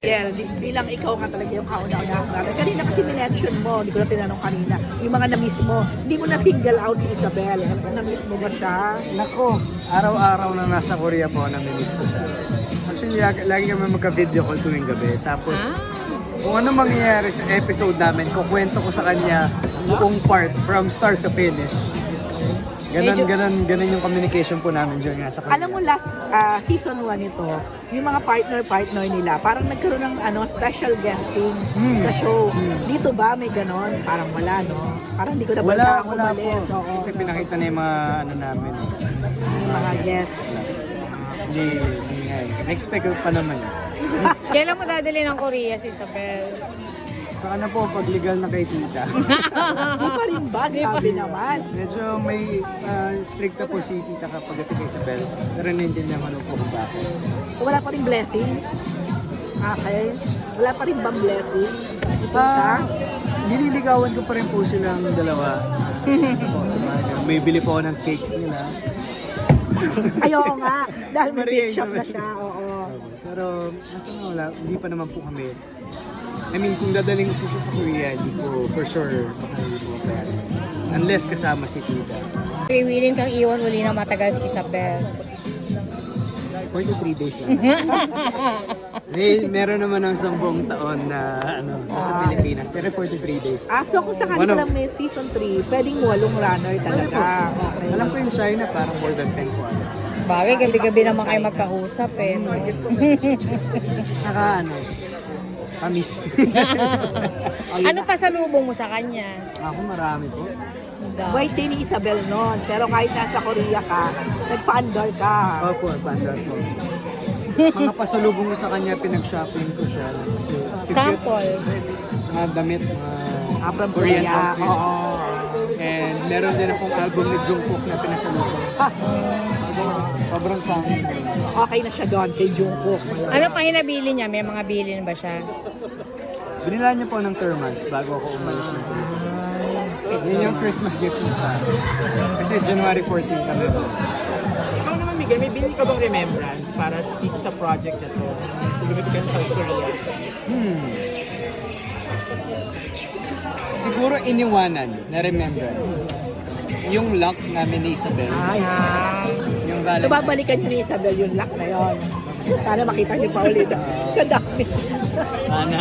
Yeah, bilang ikaw nga talaga yung kauna-unahan natin. Kanina kasi minention mo, hindi ko na tinanong kanina, yung mga na-miss mo, hindi mo na-single out si Isabel. Na-miss mo ba siya? Nako, araw-araw na nasa Korea po, nami-miss ko siya. Actually, lagi kami magka-video call tuwing gabi. Tapos, kung ano mangyayari sa episode namin, kukwento ko sa kanya buong part from start to finish. Ganon yung communication po namin dyan nga sa kanya. Alam mo, last season 1 ito, yung mga partner nila, parang nagkaroon ng special guesting sa show. Dito ba may ganon? Parang wala, no? Parang hindi ko na Wala umalis. po. Kasi pinakita na yung mga namin. Yung mga guests. Hindi nga. Expect ko pa naman. Kailan mo dadali ng Korea si Isabel? Saka na po, pag legal na kay tita. Hindi pa rin ba? Sabi naman. Medyo may strict na po si tita kapag ito kay Isabel. Pero naiintindihan ko na po kung bakit. Wala pa rin blessing? Okay. Wala pa rin bang blessing? Nililigawan ko pa rin po silang dalawa. May bili po ako ng cakes nila. Ayaw nga. Dahil may Maria, bake shop na siya. Oo. Pero nasa na wala, hindi pa naman po kami. I mean, kung dadaling ko po siya sa Korea, hindi ko for sure makahuli po kaya. Unless kasama si tita. Willing kang iwan uli na matagal si Isabel. 43 days lang. Meron naman ng 10 taon na sa Pilipinas. Pero 43 days. So kung sakali Ano? lang may season 3, pwedeng 8 runner talaga. Okay. Alam ko yung China, parang more than 10 po. Bagay, gabi-gabi naman kayo magkausap eh. No? Saka kamis. Ano pa salubong mo sa kanya? Ako marami po. White day ni Isabel noon. Pero kahit nasa Korea ka, nagpa-andor ka. Opo, pandar po. Mga pasalubong ko sa kanya, pinag-shopping ko siya. Sample. Mga damit, From Korean Korea. outfits. Oo. And meron din akong album ni Jungkook na pinasalubong. Sobrang sa akin. Okay na siya doon kay Jungkook. Ano pa hinabili niya? May mga bilin ba siya? Binila niya po ng thermos bago ako umalis ng Pilipinas. Yun yung Christmas gift niya sa akin. Kasi January 14 kami po. Ikaw naman, Miguel, may bili ka bang remembrance para dito sa project na to? Significant South Korea. Siguro iniwanan na remembrance. Yung luck namin ni Isabel. Yung So Valentine's. babalikan niyo ni Isabel yung luck na yon. Sana makita niyo pa ulit. Sa dami. Sana.